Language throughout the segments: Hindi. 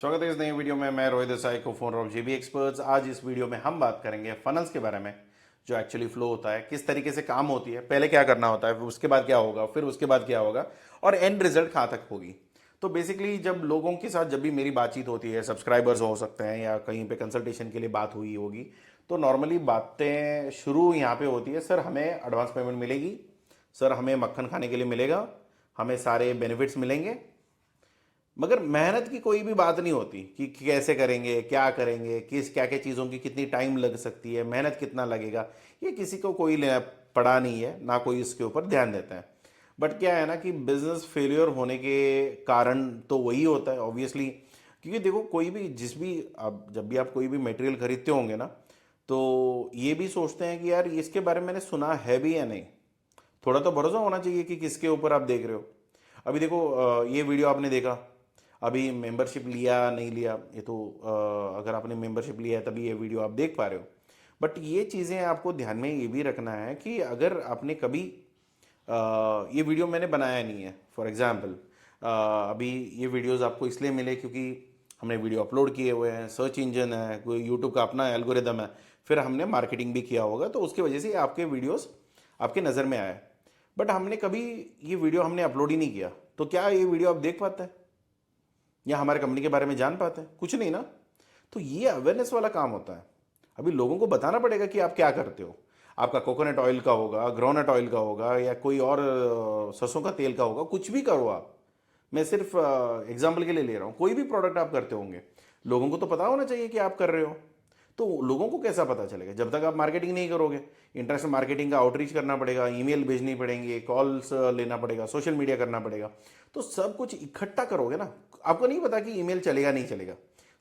स्वागत है इस नई वीडियो में। मैं रोहित देसाई को फोन ऑफ जीबी एक्सपर्ट्स। आज इस वीडियो में हम बात करेंगे फनल्स के बारे में, जो एक्चुअली फ्लो होता है, किस तरीके से काम होती है, पहले क्या करना होता है, फिर उसके बाद क्या होगा, फिर उसके बाद क्या होगा और एंड रिजल्ट कहाँ तक होगी। तो बेसिकली जब लोगों के साथ जब भी मेरी बातचीत होती है, सब्सक्राइबर्स हो सकते हैं या कहीं पे कंसल्टेशन के लिए बात हुई होगी, तो नॉर्मली बातें शुरू यहाँ पे होती है, सर हमें एडवांस पेमेंट मिलेगी, सर हमें मक्खन खाने के लिए मिलेगा, हमें सारे बेनिफिट्स मिलेंगे। मगर मेहनत की कोई भी बात नहीं होती कि कैसे करेंगे, क्या करेंगे, किस क्या क्या चीज़ों की कितनी टाइम लग सकती है, मेहनत कितना लगेगा, ये किसी को कोई पड़ा नहीं है, ना कोई इसके ऊपर ध्यान देता है। बट क्या है ना कि बिजनेस फेलियर होने के कारण तो वही होता है ऑब्वियसली। क्योंकि देखो, कोई भी जिस भी आप जब भी आप कोई भी मटेरियल खरीदते होंगे ना, तो ये भी सोचते हैं कि यार इसके बारे में मैंने सुना है भी या नहीं। थोड़ा तो भरोसा होना चाहिए कि किसके ऊपर आप देख रहे हो। अभी देखो, ये वीडियो आपने देखा, अभी मेंबरशिप लिया नहीं लिया ये तो अगर आपने मेंबरशिप लिया है तभी ये वीडियो आप देख पा रहे हो। बट ये चीज़ें आपको ध्यान में ये भी रखना है कि अगर आपने कभी ये वीडियो मैंने बनाया नहीं है, फॉर एग्जांपल अभी ये वीडियोस आपको इसलिए मिले क्योंकि हमने वीडियो अपलोड किए हुए हैं, सर्च इंजन है, कोई यूट्यूब का अपना एल्गोरिदम है, फिर हमने मार्केटिंग भी किया होगा, तो उसकी वजह से आपके वीडियोस आपके नज़र में आए। बट हमने कभी ये वीडियो हमने अपलोड ही नहीं किया, तो क्या ये वीडियो आप देख पाते हैं या हमारे कंपनी के बारे में जान पाते हैं? कुछ नहीं ना। तो ये अवेयरनेस वाला काम होता है। अभी लोगों को बताना पड़ेगा कि आप क्या करते हो। आपका कोकोनट ऑयल का होगा, ग्राउंडनट ऑयल का होगा, या कोई और सरसों का तेल का होगा, कुछ भी करो आप। मैं सिर्फ एग्जाम्पल के लिए ले रहा हूँ। कोई भी प्रोडक्ट आप करते होंगे, लोगों को तो पता होना चाहिए कि आप कर रहे हो। तो लोगों को कैसा पता चलेगा जब तक आप मार्केटिंग नहीं करोगे? इंटरनेशनल मार्केटिंग का आउटरीच करना पड़ेगा, ईमेल भेजनी पड़ेंगे, कॉल्स लेना पड़ेगा, सोशल मीडिया करना पड़ेगा। तो सब कुछ इकट्ठा करोगे ना। आपको नहीं पता कि ईमेल चलेगा नहीं चलेगा,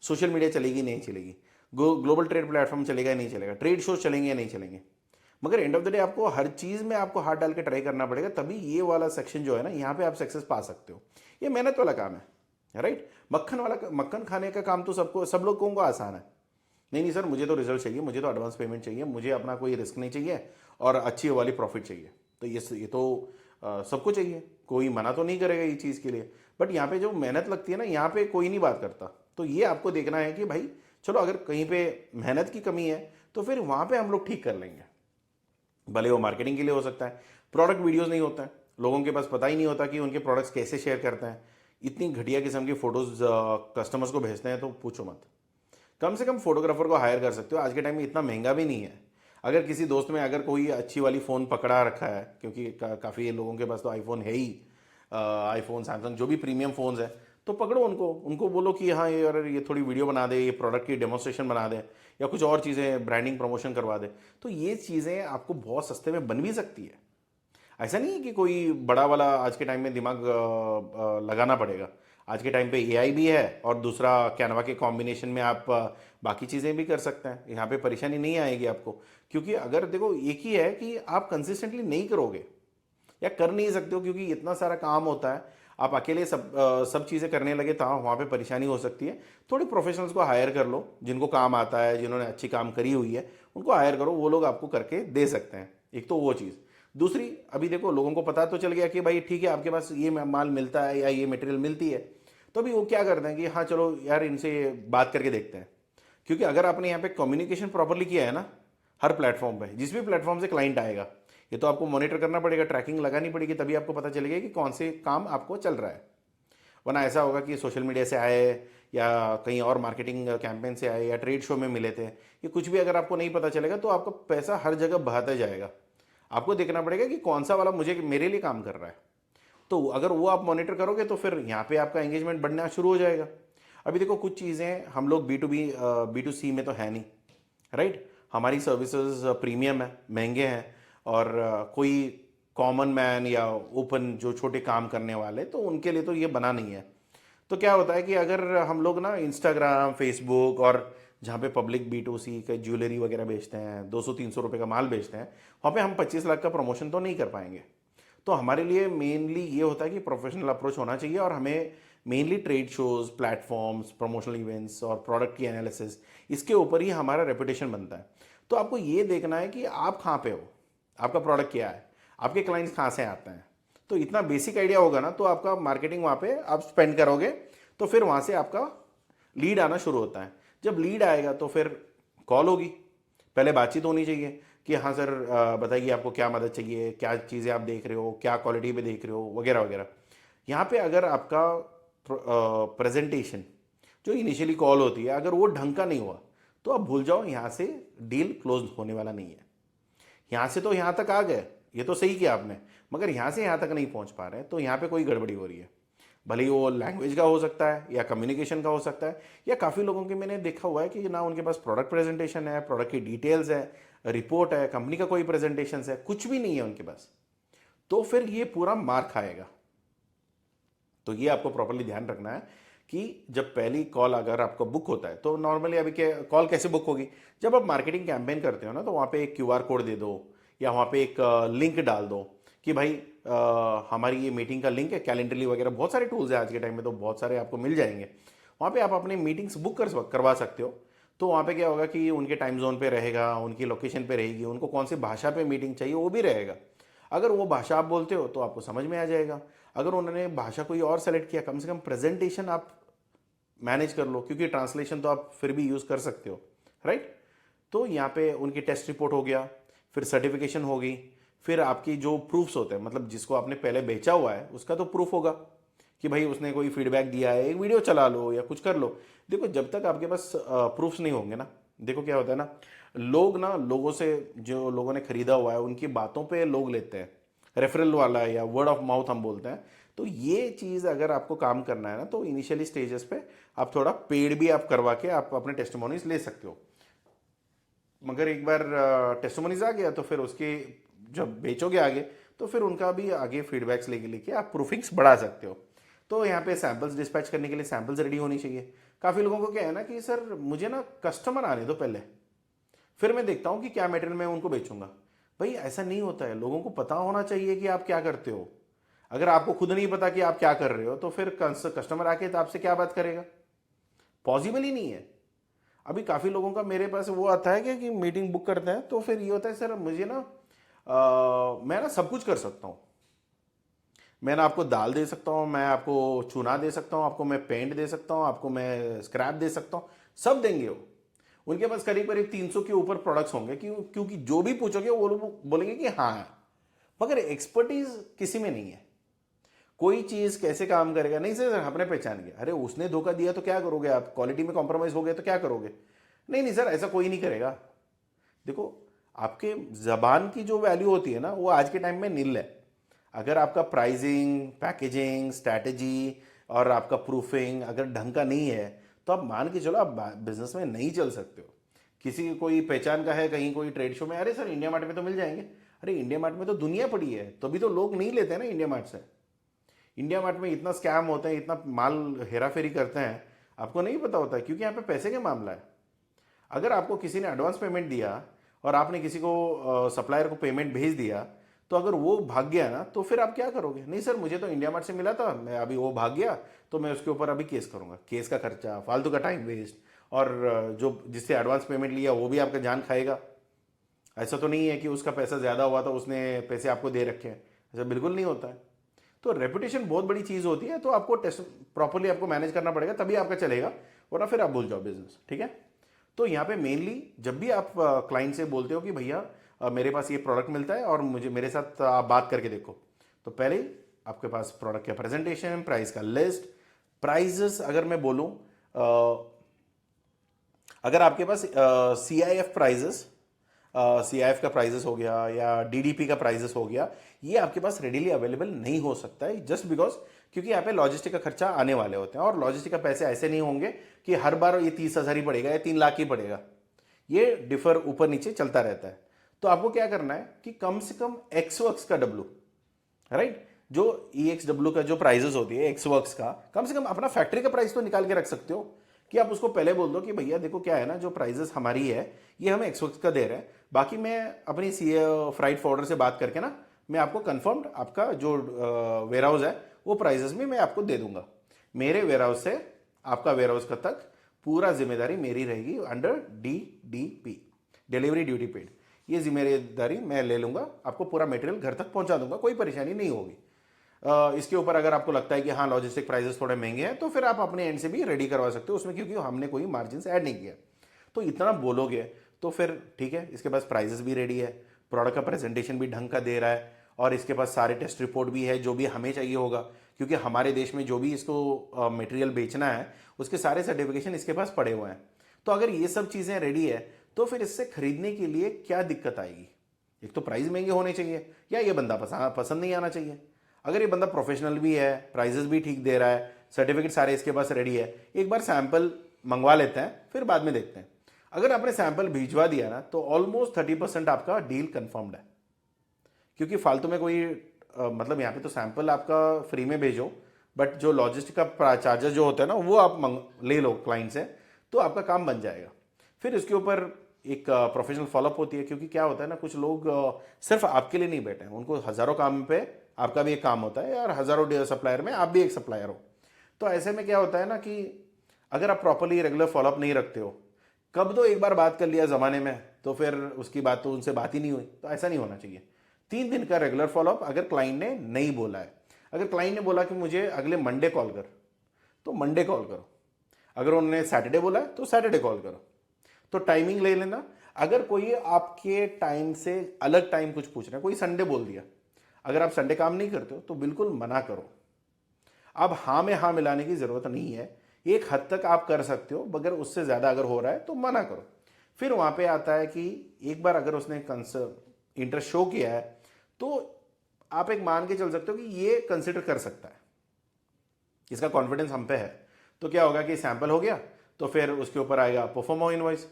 सोशल मीडिया चलेगी नहीं चलेगी, ग्लोबल ट्रेड प्लेटफॉर्म चलेगा नहीं चलेगा, ट्रेड शोज चलेंगे या नहीं चलेंगे। मगर एंड ऑफ द डे आपको हर चीज़ में आपको हाथ डाल के ट्राई करना पड़ेगा, तभी ये वाला सेक्शन जो है ना, यहाँ पे आप सक्सेस पा सकते हो। ये मेहनत वाला काम है, राइट। मक्खन खाने का काम तो सबको, सब लोगों को आसान है। नहीं नहीं सर, मुझे तो रिजल्ट चाहिए, मुझे तो एडवांस पेमेंट चाहिए, मुझे अपना कोई रिस्क नहीं चाहिए और अच्छी वाली प्रॉफिट चाहिए। तो ये तो सबको चाहिए, कोई मना तो नहीं करेगा ये चीज़ के लिए। बट यहाँ पे जो मेहनत लगती है ना, यहाँ पे कोई नहीं बात करता। तो ये आपको देखना है कि भाई चलो, अगर कहीं पे मेहनत की कमी है तो फिर वहाँ पे हम लोग ठीक कर लेंगे। भले वो मार्केटिंग के लिए हो सकता है, प्रोडक्ट वीडियोस नहीं होता है, लोगों के पास पता ही नहीं होता कि उनके प्रोडक्ट्स कैसे शेयर करते हैं। इतनी घटिया किस्म की फोटोज कस्टमर्स को भेजते हैं, तो पूछो मत। कम से कम फोटोग्राफर को हायर कर सकते हो, आज के टाइम में इतना महंगा भी नहीं है। अगर किसी दोस्त में अगर कोई अच्छी वाली फ़ोन पकड़ा रखा है, क्योंकि काफ़ी लोगों के पास तो आईफोन है ही, आईफोन, सैमसंग, जो भी प्रीमियम फ़ोन्स है, तो पकड़ो उनको, उनको बोलो कि हाँ ये, अगर ये थोड़ी वीडियो बना दे, ये प्रोडक्ट की डेमोस्ट्रेशन बना दे, या कुछ और चीज़ें, ब्रांडिंग प्रमोशन करवा दे। तो ये चीज़ें आपको बहुत सस्ते में बन भी सकती है। ऐसा नहीं है कि कोई बड़ा वाला आज के टाइम में दिमाग लगाना पड़ेगा। आज के टाइम पे एआई भी है, और दूसरा कैनवा के कॉम्बिनेशन में आप बाकी चीज़ें भी कर सकते हैं। यहाँ पे परेशानी नहीं आएगी आपको। क्योंकि अगर देखो, एक ही है कि आप कंसिस्टेंटली नहीं करोगे या कर नहीं सकते हो, क्योंकि इतना सारा काम होता है। आप अकेले सब चीज़ें करने लगे तो वहाँ पे परेशानी हो सकती है। थोड़े प्रोफेशनल्स को हायर कर लो, जिनको काम आता है, जिन्होंने अच्छी काम करी हुई है, उनको हायर करो, वो लोग आपको करके दे सकते हैं। एक तो वो चीज़। दूसरी, अभी देखो लोगों को पता तो चल गया कि भाई ठीक है, आपके पास ये माल मिलता है या ये मटेरियल मिलती है। तो अभी वो क्या करते हैं कि हाँ चलो यार, इनसे बात करके देखते हैं। क्योंकि अगर आपने यहाँ पे कम्युनिकेशन प्रॉपरली किया है ना, हर प्लेटफॉर्म पे, जिस भी प्लेटफॉर्म से क्लाइंट आएगा, ये तो आपको मॉनिटर करना पड़ेगा, ट्रैकिंग लगानी पड़ेगी, तभी आपको पता चलेगा कि कौन से काम आपको चल रहा है। वरना ऐसा होगा कि सोशल मीडिया से आए, या कहीं और मार्केटिंग कैंपेन से आए, या ट्रेड शो में मिले थे, ये कुछ भी अगर आपको नहीं पता चलेगा तो आपका पैसा हर जगह बहाता जाएगा। आपको देखना पड़ेगा कि कौन सा वाला मुझे मेरे लिए काम कर रहा है। तो अगर वो आप मॉनिटर करोगे तो फिर यहाँ पे आपका एंगेजमेंट बढ़ना शुरू हो जाएगा। अभी देखो, कुछ चीज़ें हम लोग B2C में तो है नहीं, राइट। हमारी सर्विसेज प्रीमियम है, महंगे हैं, और कोई कॉमन मैन या ओपन जो छोटे काम करने वाले, तो उनके लिए तो ये बना नहीं है। तो क्या होता है कि अगर हम लोग ना इंस्टाग्राम, फेसबुक, और जहाँ पे पब्लिक B2C का ज्वेलरी वगैरह बेचते हैं, 200-300 रुपये का माल बेचते हैं, वहाँ पे हम 25 लाख का प्रमोशन तो नहीं कर पाएंगे। तो हमारे लिए मेनली ये होता है कि प्रोफेशनल अप्रोच होना चाहिए, और हमें mainly trade shows, platforms, promotional events और प्रोडक्ट की एनालिसिस, इसके ऊपर ही हमारा रेपुटेशन बनता है। तो आपको ये देखना है कि आप कहाँ पे हो, आपका प्रोडक्ट क्या है, आपके क्लाइंट्स कहाँ से आते हैं। तो इतना बेसिक आइडिया होगा ना, तो आपका मार्केटिंग वहाँ पे आप स्पेंड करोगे, तो फिर वहाँ से आपका लीड आना शुरू होता है। जब लीड आएगा तो फिर कॉल होगी, पहले बातचीत होनी चाहिए कि हाँ सर बताइए आपको क्या मदद चाहिए, क्या चीज़ें आप देख रहे हो, क्या क्वालिटी पे देख रहे हो, वगैरह वगैरह। यहाँ पे अगर आपका प्रेजेंटेशन जो इनिशियली कॉल होती है अगर वो ढंग का नहीं हुआ तो आप भूल जाओ, यहाँ से डील क्लोज होने वाला नहीं है। यहाँ से तो यहाँ तक आ गए, ये तो सही किया आपने, मगर यहाँ से यहाँ तक नहीं पहुँच पा रहे, तो यहाँ पे कोई गड़बड़ी हो रही है। भले ही वो लैंग्वेज का हो सकता है या कम्युनिकेशन का हो सकता है, या काफ़ी लोगों के मैंने देखा हुआ है कि ना उनके पास प्रोडक्ट प्रेजेंटेशन है, प्रोडक्ट की डिटेल्स है, रिपोर्ट है, कंपनी का कोई प्रेजेंटेशन है, कुछ भी नहीं है उनके पास, तो फिर ये पूरा मार खाएगा। तो ये आपको प्रॉपर्ली ध्यान रखना है कि जब पहली कॉल अगर आपका बुक होता है तो नॉर्मली अभी क्या कॉल कैसे बुक होगी, जब आप मार्केटिंग कैंपेन करते हो ना तो वहाँ पे एक क्यूआर कोड दे दो या वहाँ पे एक लिंक डाल दो कि भाई हमारी ये मीटिंग का लिंक है, कैलेंडरली वगैरह बहुत सारे टूल्स हैं आज के टाइम में, तो बहुत सारे आपको मिल जाएंगे। वहाँ पे आप अपनी मीटिंग्स बुक करवा सकते हो। तो वहाँ पे क्या होगा कि उनके टाइम जोन पे रहेगा, उनकी लोकेशन पे रहेगी, उनको कौन सी भाषा पे मीटिंग चाहिए वो भी रहेगा। अगर वो भाषा आप बोलते हो तो आपको समझ में आ जाएगा, अगर उन्होंने भाषा कोई और सेलेक्ट किया, कम से कम प्रेजेंटेशन आप मैनेज कर लो, क्योंकि ट्रांसलेशन तो आप फिर भी यूज़ कर सकते हो, राइट। तो यहाँ पे उनकी टेस्ट रिपोर्ट हो गया, फिर सर्टिफिकेशन होगी, फिर आपकी जो प्रूफ्स होते हैं, मतलब जिसको आपने पहले बेचा हुआ है उसका तो प्रूफ होगा कि भाई उसने कोई फीडबैक दिया है, एक वीडियो चला लो या कुछ कर लो। देखो जब तक आपके पास प्रूफ्स नहीं होंगे ना, देखो क्या होता है ना लोगों से, जो लोगों ने खरीदा हुआ है उनकी बातों पे लोग लेते हैं, रेफरल वाला या वर्ड ऑफ माउथ हम बोलते हैं। तो ये चीज़ अगर आपको काम करना है ना तो इनिशियली स्टेजेस पे आप थोड़ा पेड भी आप करवा के आप अपने टेस्टिमोनीज ले सकते हो, मगर एक बार टेस्टिमोनीज आ गया तो फिर उसके जब बेचोगे आगे तो फिर उनका भी आगे फीडबैक्स लेके लेके आप प्रूफिंग्स बढ़ा सकते हो। तो यहाँ पे सैंपल्स डिस्पैच करने के लिए सैंपल्स रेडी होनी चाहिए। काफ़ी लोगों को क्या है ना कि सर मुझे ना कस्टमर आने दो पहले, फिर मैं देखता हूँ कि क्या मटेरियल मैं उनको बेचूंगा। भाई ऐसा नहीं होता है, लोगों को पता होना चाहिए कि आप क्या करते हो। अगर आपको खुद नहीं पता कि आप क्या कर रहे हो तो फिर कस्टमर आके तो आपसे क्या बात करेगा, पॉसिबल ही नहीं है। अभी काफ़ी लोगों का मेरे पास वो आता है कि मीटिंग बुक करते हैं तो फिर ये होता है सर मुझे ना मैं ना सब कुछ कर सकता हूँ, मैं ना आपको दाल दे सकता हूँ, मैं आपको चूना दे सकता हूँ, आपको मैं पेंट दे सकता हूँ, आपको मैं स्क्रैप दे सकता हूँ, सब देंगे वो। उनके पास करीब करीब 300 के ऊपर प्रोडक्ट्स होंगे, क्योंकि जो भी पूछोगे वो लोग बोलेंगे कि हाँ, मगर एक्सपर्टीज किसी में नहीं है। कोई चीज कैसे काम करेगा, नहीं सर आपने पहचान गया, अरे उसने धोखा दिया तो क्या करोगे आप, क्वालिटी में कॉम्प्रोमाइज हो गया तो क्या करोगे, नहीं नहीं सर ऐसा कोई नहीं करेगा। देखो आपके जबान की जो वैल्यू होती है ना वो आज के टाइम में नील है। अगर आपका प्राइसिंग, पैकेजिंग, स्ट्रैटेजी और आपका प्रूफिंग अगर ढंग का नहीं है तो आप मान के चलो आप बिजनेस में नहीं चल सकते हो। किसी की कोई पहचान का है कहीं कोई ट्रेड शो में, अरे सर इंडिया मार्ट में तो मिल जाएंगे, अरे इंडिया मार्ट में तो दुनिया पड़ी है, तभी तो लोग नहीं लेते हैं ना इंडिया मार्ट से। इंडिया मार्ट में इतना स्कैम होते हैं, इतना माल हेरा फेरी करते हैं, आपको नहीं पता होता है, क्योंकि यहाँ पे पैसे का मामला है। अगर आपको किसी ने एडवांस पेमेंट दिया और आपने किसी को सप्लायर को पेमेंट भेज दिया, तो अगर वो भाग गया ना तो फिर आप क्या करोगे, नहीं सर मुझे तो इंडिया मार्ट से मिला था, मैं अभी वो भाग गया तो मैं उसके ऊपर अभी केस करूंगा, केस का खर्चा, फालतू का टाइम वेस्ट, और जो जिससे एडवांस पेमेंट लिया वो भी आपका जान खाएगा। ऐसा तो नहीं है कि उसका पैसा ज़्यादा हुआ तो उसने पैसे आपको दे रखे हैं, ऐसा बिल्कुल नहीं होता है। तो रेपुटेशन बहुत बड़ी चीज़ होती है, तो आपको टेस्ट प्रॉपरली आपको मैनेज करना पड़ेगा तभी आपका चलेगा, वरना फिर आप भूल जाओ बिजनेस, ठीक है। तो यहाँ पे मेनली जब भी आप क्लाइंट से बोलते हो कि भैया मेरे पास ये प्रोडक्ट मिलता है और मुझे मेरे साथ आप बात करके देखो, तो पहले आपके पास प्रोडक्ट का प्रेजेंटेशन, प्राइस का लिस्ट, प्राइजेस अगर मैं बोलूँ, अगर आपके पास CIF प्राइजेस, CIF का प्राइजेस हो गया या DDP का प्राइजेस हो गया, ये आपके पास रेडीली अवेलेबल नहीं हो सकता है, जस्ट बिकॉज क्योंकि यहाँ पे लॉजिस्टिक का खर्चा आने वाले होते हैं, और लॉजिस्टिक का पैसे ऐसे नहीं होंगे कि हर बार ये 30,000 ही पड़ेगा या 3 लाख ही पड़ेगा, ये डिफर ऊपर नीचे चलता रहता है। तो आपको क्या करना है कि कम से कम एक्सवर्क्स का डब्लू, राइट, जो EXW का जो प्राइजेस होती है एक्सवर्क्स का, कम से कम अपना फैक्ट्री का प्राइस तो निकाल के रख सकते हो, कि आप उसको पहले बोल दो कि भैया देखो क्या है ना, जो प्राइजेस हमारी है ये हम एक्सवर्क्स का दे रहे हैं, बाकी मैं अपनी फ्राइट फॉर्डर से बात करके ना मैं आपको कंफर्म्ड आपका जो वेयर हाउस है वो प्राइजेस में मैं आपको दे दूंगा, मेरे वेयर हाउस से आपका वेयर हाउस का तक पूरा जिम्मेदारी मेरी रहेगी under DDP, delivery duty paid, ये जिम्मेदारी मैं ले लूंगा, आपको पूरा मटेरियल घर तक पहुंचा दूंगा, कोई परेशानी नहीं होगी। इसके ऊपर अगर आपको लगता है कि हाँ लॉजिस्टिक प्राइसेस थोड़े महंगे हैं तो फिर आप अपने एंड से भी रेडी करवा सकते हो उसमें, क्योंकि हमने कोई मार्जिन ऐड नहीं किया। तो इतना बोलोगे तो फिर ठीक है, इसके पास प्राइजेस भी रेडी है, प्रोडक्ट का प्रेजेंटेशन भी ढंग का दे रहा है, और इसके पास सारे टेस्ट रिपोर्ट भी है जो भी हमें चाहिए होगा, क्योंकि हमारे देश में जो भी इसको मटेरियल बेचना है उसके सारे सर्टिफिकेशन इसके पास पड़े हुए हैं। तो अगर ये सब चीज़ें रेडी है तो फिर इससे खरीदने के लिए क्या दिक्कत आएगी? एक तो प्राइस महंगे होने चाहिए, या ये बंदा पसंद नहीं आना चाहिए। अगर ये बंदा प्रोफेशनल भी है, प्राइजेस भी ठीक दे रहा है, सर्टिफिकेट सारे इसके पास रेडी है, एक बार सैंपल मंगवा लेते हैं फिर बाद में देखते हैं। अगर आपने सैंपल भिजवा दिया ना तो ऑलमोस्ट 30% आपका डील कंफर्म्ड है, क्योंकि फालतू में कोई मतलब यहाँ पे तो सैंपल आपका फ्री में भेजो, बट जो लॉजिस्टिक का चार्जेस जो होता है ना वो आप ले लो क्लाइंट से, तो आपका काम बन जाएगा। फिर इसके ऊपर एक प्रोफेशनल फॉलोअप होती है, क्योंकि क्या होता है ना, कुछ लोग सिर्फ आपके लिए नहीं बैठे हैं, उनको हज़ारों काम पे आपका भी एक काम होता है, और हज़ारों सप्लायर में आप भी एक सप्लायर हो। तो ऐसे में क्या होता है ना कि अगर आप प्रॉपरली रेगुलर फॉलोअप नहीं रखते हो, कब तो एक बार बात कर लिया ज़माने में तो फिर उसकी बात तो उनसे बात ही नहीं हुई, तो ऐसा नहीं होना चाहिए। 3 दिन का रेगुलर फॉलोअप अगर क्लाइंट ने नहीं बोला है, अगर क्लाइंट ने बोला कि मुझे अगले मंडे कॉल कर, तो मंडे कॉल करो। अगर उन्होंने सैटरडे बोला है तो सैटरडे कॉल करो। तो टाइमिंग ले लेना। अगर कोई आपके टाइम से अलग टाइम कुछ पूछ रहा है, कोई संडे बोल दिया, अगर आप संडे काम नहीं करते हो तो बिल्कुल मना करो। अब हाँ में हाँ मिलाने की जरूरत नहीं है, एक हद तक आप कर सकते हो, मगर उससे ज्यादा अगर हो रहा है तो मना करो। फिर वहां पे आता है कि एक बार अगर उसने इंटरेस्ट शो किया है तो आप एक मान के चल सकते हो कि ये कंसिडर कर सकता है, इसका कॉन्फिडेंस हम पे है। तो क्या होगा कि सैंपल हो गया तो फिर उसके ऊपर आएगा परफॉर्म इनवॉइस,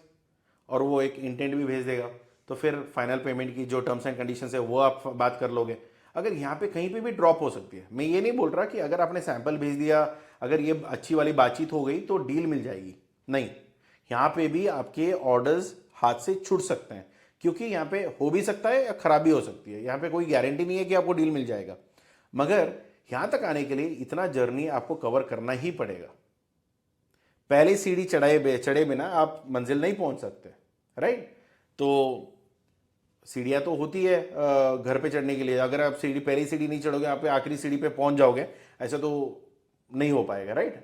और वो एक इंटेंट भी भेज देगा। तो फिर फाइनल पेमेंट की जो टर्म्स एंड कंडीशंस है वो आप बात कर लोगे। अगर यहाँ पे कहीं पे भी ड्रॉप हो सकती है, मैं ये नहीं बोल रहा कि अगर आपने सैंपल भेज दिया, अगर ये अच्छी वाली बातचीत हो गई तो डील मिल जाएगी, नहीं। यहाँ पे भी आपके ऑर्डर्स हाथ से छूट सकते हैं, क्योंकि यहाँ पे हो भी सकता है या खराबी हो सकती है, यहाँ पे कोई गारंटी नहीं है कि आपको डील मिल जाएगा। मगर यहाँ तक आने के लिए इतना जर्नी आपको कवर करना ही पड़ेगा। पहली सीढ़ी चढ़े बिना आप मंजिल नहीं पहुंच सकते, राइट? तो सीढ़ियाँ तो होती है घर पे चढ़ने के लिए, अगर आप पहली सीढ़ी नहीं चढ़ोगे आप आखिरी सीढ़ी पे पहुंच जाओगे, ऐसा तो नहीं हो पाएगा, राइट?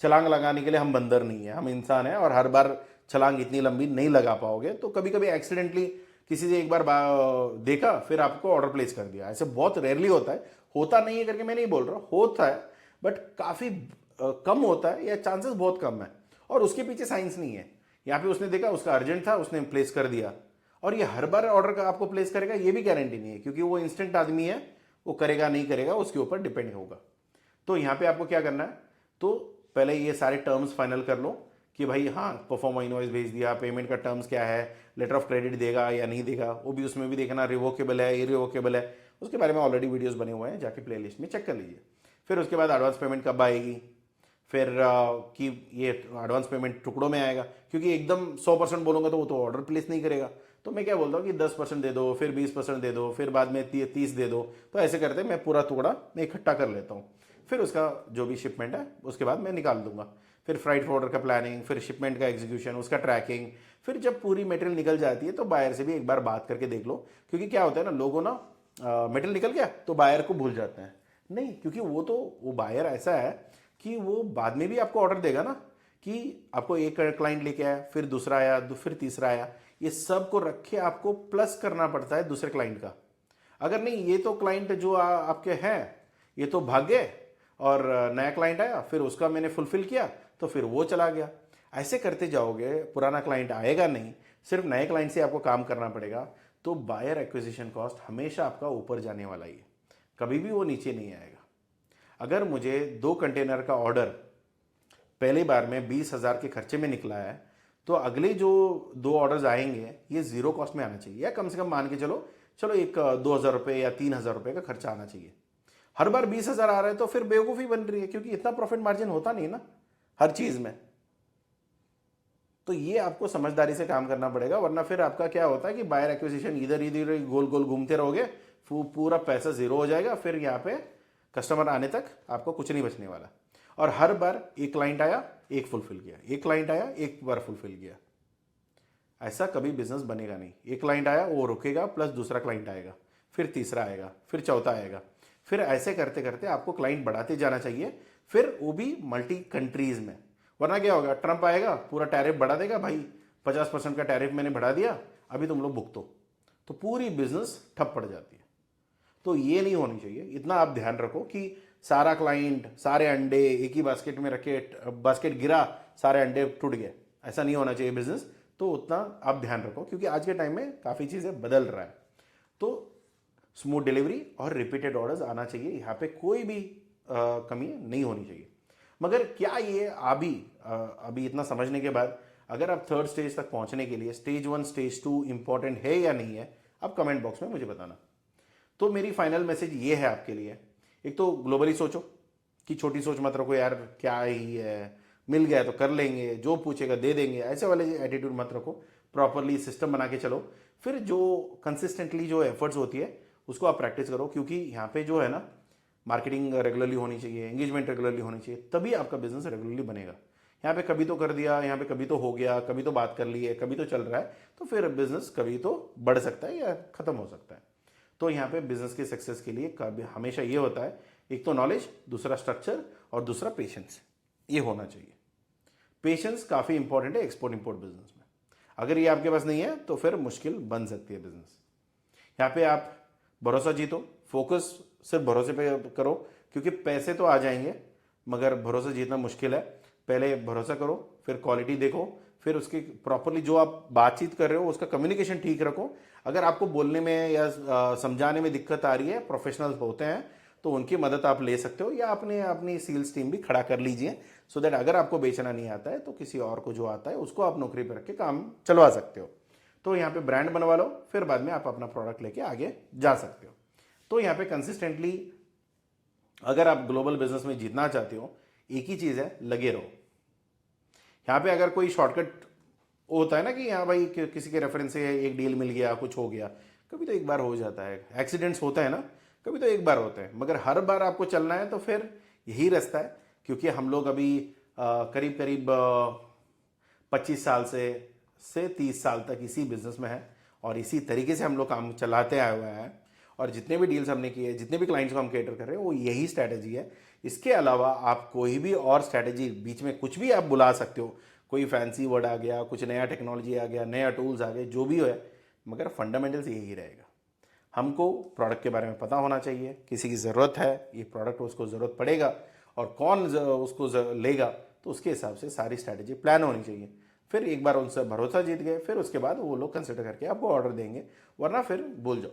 छलांग लगाने के लिए हम बंदर नहीं है, हम इंसान हैं, और हर बार छलांग इतनी लंबी नहीं लगा पाओगे। तो कभी कभी एक्सीडेंटली किसी से एक बार देखा फिर आपको ऑर्डर प्लेस कर दिया, ऐसे बहुत रेयरली होता है। होता नहीं है करके मैं नहीं बोल रहा, होता है, बट काफ़ी कम होता है, या चांसेस बहुत कम है, और उसके पीछे साइंस नहीं है। यहाँ पे उसने देखा उसका अर्जेंट था, उसने प्लेस कर दिया, और ये हर बार ऑर्डर का आपको प्लेस करेगा ये भी गारंटी नहीं है, क्योंकि वो इंस्टेंट आदमी है, वो करेगा नहीं करेगा उसके ऊपर डिपेंड होगा। तो यहाँ पे आपको क्या करना है, तो पहले ये सारे टर्म्स फाइनल कर लो कि भाई हाँ परफॉर्म इनवॉइस भेज दिया, पेमेंट का टर्म्स क्या है, लेटर ऑफ क्रेडिट देगा या नहीं देगा, वो भी उसमें भी देखना, रिवोकेबल है इरिवोकेबल है, उसके बारे में ऑलरेडी वीडियोस बने हुए हैं, जाके प्ले लिस्ट में चेक कर लीजिए। फिर उसके बाद एडवांस पेमेंट कब आएगी, फिर कि ये एडवांस पेमेंट टुकड़ों में आएगा, क्योंकि एकदम 100% बोलूँगा तो वो तो ऑर्डर प्लेस नहीं करेगा। तो मैं क्या बोलता हूँ कि 10% दे दो, फिर 20% दे दो, फिर बाद में 30 दे दो। तो ऐसे करते मैं पूरा टुकड़ा मैं इकट्ठा कर लेता हूँ, फिर उसका जो भी शिपमेंट है उसके बाद मैं निकाल दूंगा। फिर फ्राइट फॉर्डर का प्लानिंग, फिर शिपमेंट का एग्जीक्यूशन, उसका ट्रैकिंग। फिर जब पूरी मटेरियल निकल जाती है तो बायर से भी एक बार बात करके देख लो, क्योंकि क्या होता है ना, लोगों ना मटेरियल निकल गया तो बायर को भूल जाते हैं। नहीं, क्योंकि वो बायर ऐसा है कि वो बाद में भी आपको ऑर्डर देगा ना, कि आपको एक क्लाइंट लेके आया, फिर दूसरा आया, फिर तीसरा आया, ये सब को रख के आपको प्लस करना पड़ता है दूसरे क्लाइंट का। अगर नहीं, ये तो क्लाइंट जो आपके हैं ये तो भाग गए, और नया क्लाइंट आया फिर उसका मैंने फुलफिल किया तो फिर वो चला गया। ऐसे करते जाओगे, पुराना क्लाइंट आएगा नहीं, सिर्फ नए क्लाइंट से आपको काम करना पड़ेगा। तो बायर एक्विजिशन कॉस्ट हमेशा आपका ऊपर जाने वाला ही है, कभी भी वो नीचे नहीं आएगा। अगर मुझे 2 कंटेनर का ऑर्डर पहली बार में 20,000 के खर्चे में निकला है, तो अगले जो 2 ऑर्डर्स आएंगे ये जीरो कॉस्ट में आना चाहिए, या कम से कम मान के चलो एक 2,000 रुपये या 3,000 रुपये का खर्चा आना चाहिए। हर बार 20,000 आ रहा है तो फिर बेवकूफ़ी बन रही है, क्योंकि इतना प्रॉफिट मार्जिन होता नहीं ना हर चीज़ में। तो ये आपको समझदारी से काम करना पड़ेगा, वरना फिर आपका क्या होता है कि बायर एक्विजिशन इधर इधर गोल गोल घूमते रहोगे, पूरा पैसा जीरो हो जाएगा, फिर यहाँ पे कस्टमर आने तक आपको कुछ नहीं बचने वाला। और हर बार एक क्लाइंट आया एक फुलफिल किया, एक क्लाइंट आया एक बार फुलफिल किया, ऐसा कभी बिजनेस बनेगा नहीं। एक क्लाइंट आया वो रुकेगा, प्लस दूसरा क्लाइंट आएगा, फिर तीसरा आएगा, फिर चौथा आएगा, फिर ऐसे करते करते आपको क्लाइंट बढ़ाते जाना चाहिए, फिर वो भी मल्टी कंट्रीज में। वरना क्या होगा, ट्रंप आएगा, पूरा टैरिफ बढ़ा देगा, भाई 50% का टैरिफ मैंने बढ़ा दिया, अभी तुम लोग भुगतो, तो पूरी बिजनेस ठप पड़ जाती है। तो ये नहीं होनी चाहिए। इतना आप ध्यान रखो कि सारा क्लाइंट, सारे अंडे एक ही बास्केट में रखे, बास्केट गिरा, सारे अंडे टूट गए, ऐसा नहीं होना चाहिए बिजनेस। तो उतना आप ध्यान रखो, क्योंकि आज के टाइम में काफ़ी चीज़ें बदल रहा है। तो स्मूथ डिलीवरी और रिपीटेड ऑर्डर्स आना चाहिए, यहाँ पे कोई भी कमी नहीं होनी चाहिए। मगर क्या ये अभी इतना समझने के बाद अगर आप थर्ड स्टेज तक पहुंचने के लिए स्टेज 1 स्टेज 2 इंपॉर्टेंट है या नहीं है, आप कमेंट बॉक्स में मुझे बताना। तो मेरी फाइनल मैसेज ये है आपके लिए, एक तो ग्लोबली सोचो, कि छोटी सोच मत रखो यार क्या ही है, मिल गया तो कर लेंगे, जो पूछेगा दे देंगे, ऐसे वाले एटीट्यूड मत रखो। प्रॉपरली सिस्टम बना के चलो। फिर जो कंसिस्टेंटली जो एफर्ट्स होती है उसको आप प्रैक्टिस करो, क्योंकि यहाँ पे जो है ना, मार्केटिंग रेगुलरली होनी चाहिए, एंगेजमेंट रेगुलरली होनी चाहिए, तभी आपका बिजनेस रेगुलरली बनेगा। यहाँ पे कभी तो कर दिया, यहाँ पे कभी तो हो गया, कभी तो बात कर ली है, कभी तो चल रहा है, तो फिर बिजनेस कभी तो बढ़ सकता है या खत्म हो सकता है। तो यहाँ पे बिजनेस के सक्सेस के लिए कभी हमेशा ये होता है, एक तो नॉलेज, दूसरा स्ट्रक्चर और दूसरा पेशेंस, ये होना चाहिए। पेशेंस काफ़ी इंपॉर्टेंट है एक्सपोर्ट इंपोर्ट बिजनेस में। अगर ये आपके पास नहीं है तो फिर मुश्किल बन सकती है बिजनेस। यहाँ पे आप भरोसा जीतो, फोकस सिर्फ भरोसे पे करो, क्योंकि पैसे तो आ जाएंगे मगर भरोसा जीतना मुश्किल है। पहले भरोसा करो, फिर क्वालिटी देखो, फिर उसकी प्रॉपरली जो आप बातचीत कर रहे हो उसका कम्युनिकेशन ठीक रखो। अगर आपको बोलने में या समझाने में दिक्कत आ रही है, प्रोफेशनल्स होते हैं तो उनकी मदद आप ले सकते हो, या अपनी सेल्स टीम भी खड़ा कर लीजिए, सो दैट अगर आपको बेचना नहीं आता है तो किसी और को जो आता है उसको आप नौकरी पर रख के काम चलवा सकते हो। तो यहाँ पे ब्रांड बनवा लो, फिर बाद में आप अपना प्रोडक्ट लेके आगे जा सकते हो। तो यहाँ पे कंसिस्टेंटली अगर आप ग्लोबल बिजनेस में जीतना चाहते हो, एक ही चीज़ है, लगे रहो। यहाँ पे अगर कोई शॉर्टकट होता है ना कि हाँ भाई किसी के रेफरेंस से एक डील मिल गया, कुछ हो गया, कभी तो एक बार हो जाता है, एक्सीडेंट्स होता है ना, कभी तो एक बार होता है, मगर हर बार आपको चलना है तो फिर यही रास्ता है। क्योंकि हम लोग अभी करीब करीब 25 साल से 30 साल तक इसी बिजनेस में है, और इसी तरीके से हम लोग काम चलाते आए हुए हैं। और जितने भी डील्स हमने किए, जितने भी क्लाइंट्स को हम कैटर कर रहे हैं, वो यही स्ट्रैटेजी है। इसके अलावा आप कोई भी और स्ट्रैटेजी, बीच में कुछ भी आप बुला सकते हो, कोई फैंसी वर्ड आ गया, कुछ नया टेक्नोलॉजी आ गया, नया टूल्स आ गए, जो भी है, मगर फंडामेंटल्स यही रहेगा। हमको प्रोडक्ट के बारे में पता होना चाहिए, किसी की ज़रूरत है, ये प्रोडक्ट उसको ज़रूरत पड़ेगा, और कौन उसको लेगा, तो उसके हिसाब से सारी स्ट्रैटेजी प्लान होनी चाहिए। फिर एक बार उनसे भरोसा जीत गए, फिर उसके बाद वो लोग कंसिडर करके आपको ऑर्डर देंगे, वरना फिर भूल जाओ।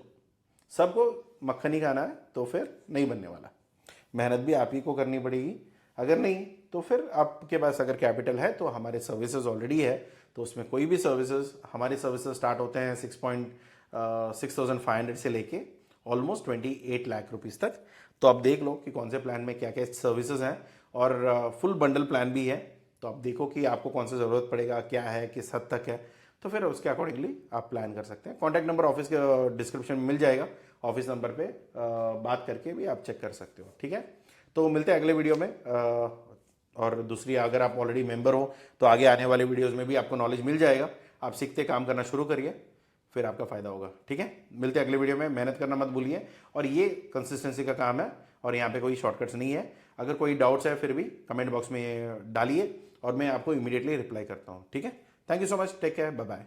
सबको मक्खन ही खाना है तो फिर नहीं बनने वाला। मेहनत भी आप ही को करनी पड़ेगी। अगर नहीं तो फिर आपके पास अगर कैपिटल है तो हमारे सर्विसेज ऑलरेडी है, तो उसमें कोई भी सर्विसेज, हमारी सर्विसेज स्टार्ट होते हैं 6,500 से लेके ऑलमोस्ट 28 लाख रुपीज़ तक। तो आप देख लो कि कौन से प्लान में क्या क्या सर्विसेज हैं, और फुल बंडल प्लान भी है। तो आप देखो कि आपको कौन सा ज़रूरत पड़ेगा, क्या है, किस हद तक है, तो फिर उसके अकॉर्डिंगली आप प्लान कर सकते हैं। कॉन्टैक्ट नंबर ऑफिस के डिस्क्रिप्शन में मिल जाएगा, ऑफिस नंबर पे बात करके भी आप चेक कर सकते हो। ठीक है, तो मिलते हैं अगले वीडियो में। और दूसरी, अगर आप ऑलरेडी मेंबर हो तो आगे आने वाले वीडियोज़ में भी आपको नॉलेज मिल जाएगा। आप सीखते काम करना शुरू करिए, फिर आपका फायदा होगा। ठीक है, मिलते हैं अगले वीडियो में। मेहनत करना मत भूलिए, और ये कंसिस्टेंसी का काम है, और यहाँ पे कोई शॉर्टकट्स नहीं है। अगर कोई डाउट्स है फिर भी कमेंट बॉक्स में डालिए, और मैं आपको इमीडिएटली रिप्लाई करता हूँ। ठीक है, thank you so much, take care, bye bye.